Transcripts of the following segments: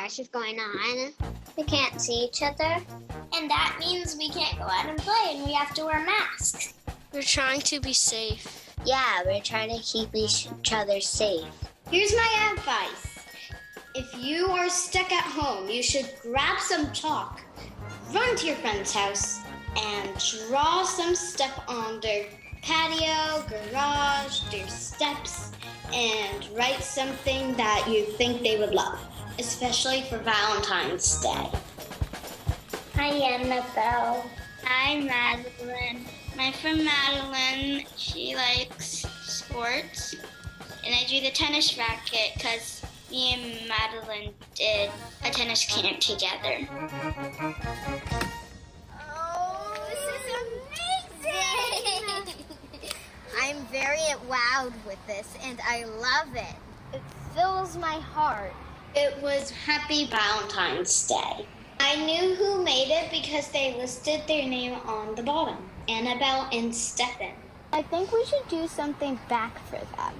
gosh is going on. We can't see each other. And that means we can't go out and play and we have to wear masks. We're trying to be safe. Yeah, we're trying to keep each other safe. Here's my advice. If you are stuck at home, you should grab some chalk, run to your friend's house, and draw some stuff on their patio, garage, their steps, and write something that you think they would love, especially for Valentine's Day. Hi, Annabelle. Hi, Madeline. My friend Madeline, she likes sports, and I drew the tennis racket because me and Madeline did a tennis camp together. Oh, this is amazing! I'm very wowed with this, and I love it. It fills my heart. It was Happy Valentine's Day. I knew who made it because they listed their name on the bottom, Annabelle and Stefan. I think we should do something back for them.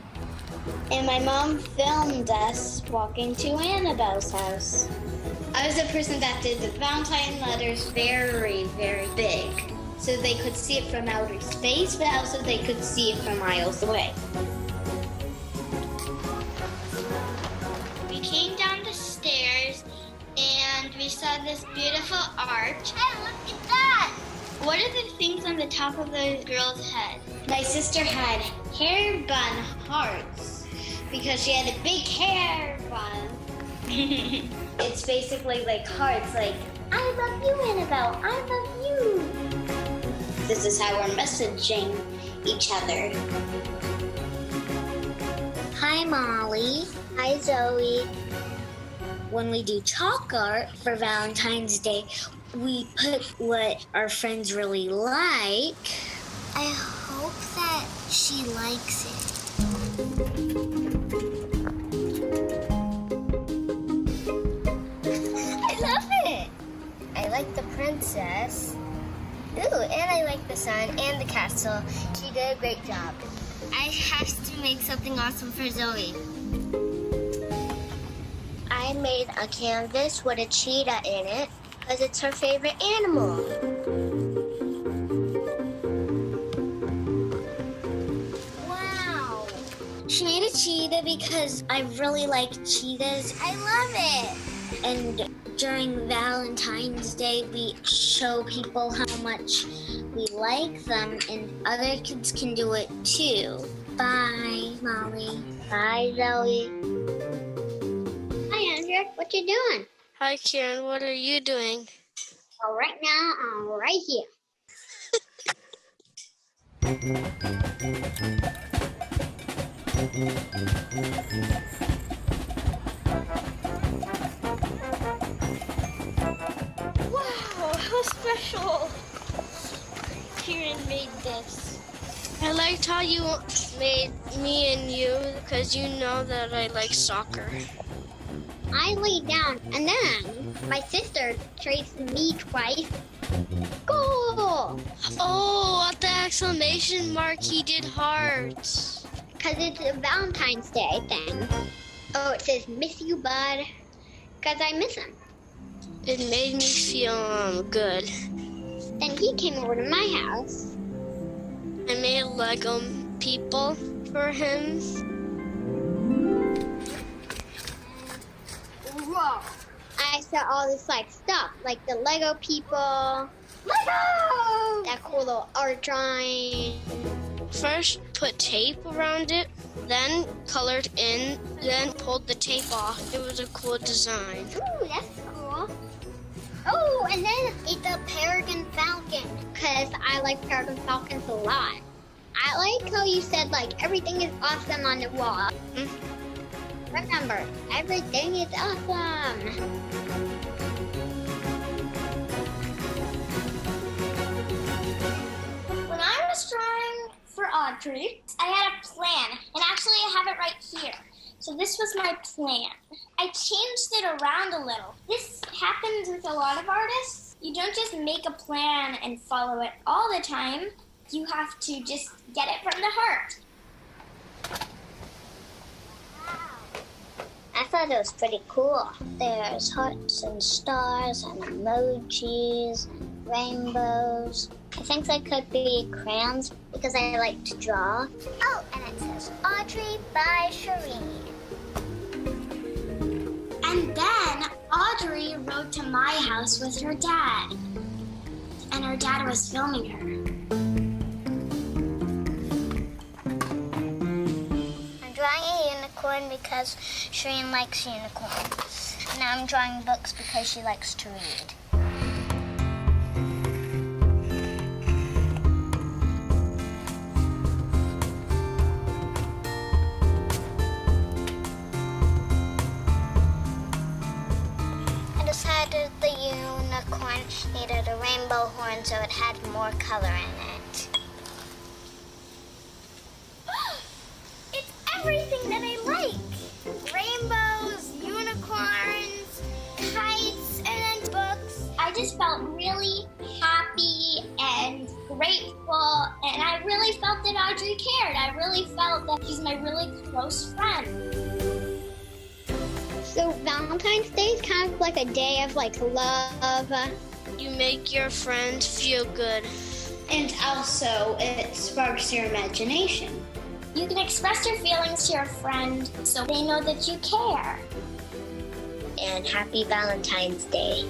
And my mom filmed us walking to Annabelle's house. I was the person that did the Valentine letters very, very big, so they could see it from outer space, but also they could see it from miles away. We came down the stairs and we saw this beautiful arch. Hey, look at that! What are the things on the top of the girl's head? My sister had hair bun hearts because she had a big hair bun. It's basically like hearts, like, I love you, Annabelle, I love you. This is how we're messaging each other. Hi, Molly. Hi, Zoe. When we do chalk art for Valentine's Day, we put what our friends really like. I hope that she likes it. I love it. I like the princess. Ooh, and I like the sun and the castle. She did a great job. I have to make something awesome for Zoe. I made a canvas with a cheetah in it because it's her favorite animal. Wow. She made a cheetah because I really like cheetahs. I love it. And during Valentine's Day, we show people how much we like them, and other kids can do it too. Bye, Molly. Bye, Zoe. Hi, Andrew. What you doing? Hi, Karen. What are you doing? Well, right now, I'm right here. Wow, how special. Karen made this. I liked how you made me and you because you know that I like soccer. I lay down, and then my sister traced me twice. Goal! Oh, at the exclamation mark, he did hearts. Because it's a Valentine's Day thing. Oh, it says, miss you, bud. Because I miss him. It made me feel good. Then he came over to my house. I made Lego people for him. Whoa! I saw all this stuff, like the Lego people. Lego! That cool little art drawing. First, put tape around it, then colored in, then pulled the tape off. It was a cool design. Ooh, that's cool. Oh, and then it's a Peregrine Falcon, because I like Peregrine Falcons a lot. I like how you said, everything is awesome on the wall. Remember, everything is awesome. When I was drawing for Audrey, I had a plan, and actually I have it right here. So this was my plan. I changed it around a little. This happens with a lot of artists. You don't just make a plan and follow it all the time. You have to just get it from the heart. I thought it was pretty cool. There's hearts and stars and emojis, rainbows. I think they could be crayons because I like to draw. Oh, and it says Audrey by Shireen. And then Audrey rode to my house with her dad. And her dad was filming her. I'm drawing a unicorn because Shireen likes unicorns. And now I'm drawing books because she likes to read. I decided the unicorn needed a rainbow horn so it had more color in it. It's everything that I like. Rainbows, unicorns, kites, and then books. I just felt really happy and grateful, and I really felt that Audrey cared. I really felt that she's my really close friend. So Valentine's Day is kind of like a day of like love. You make your friends feel good. And also it sparks your imagination. You can express your feelings to your friend so they know that you care. And happy Valentine's Day.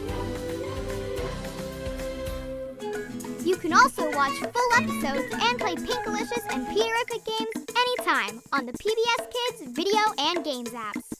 You can also watch full episodes and play Pinkalicious and Peter Pick games anytime on the PBS Kids video and games apps.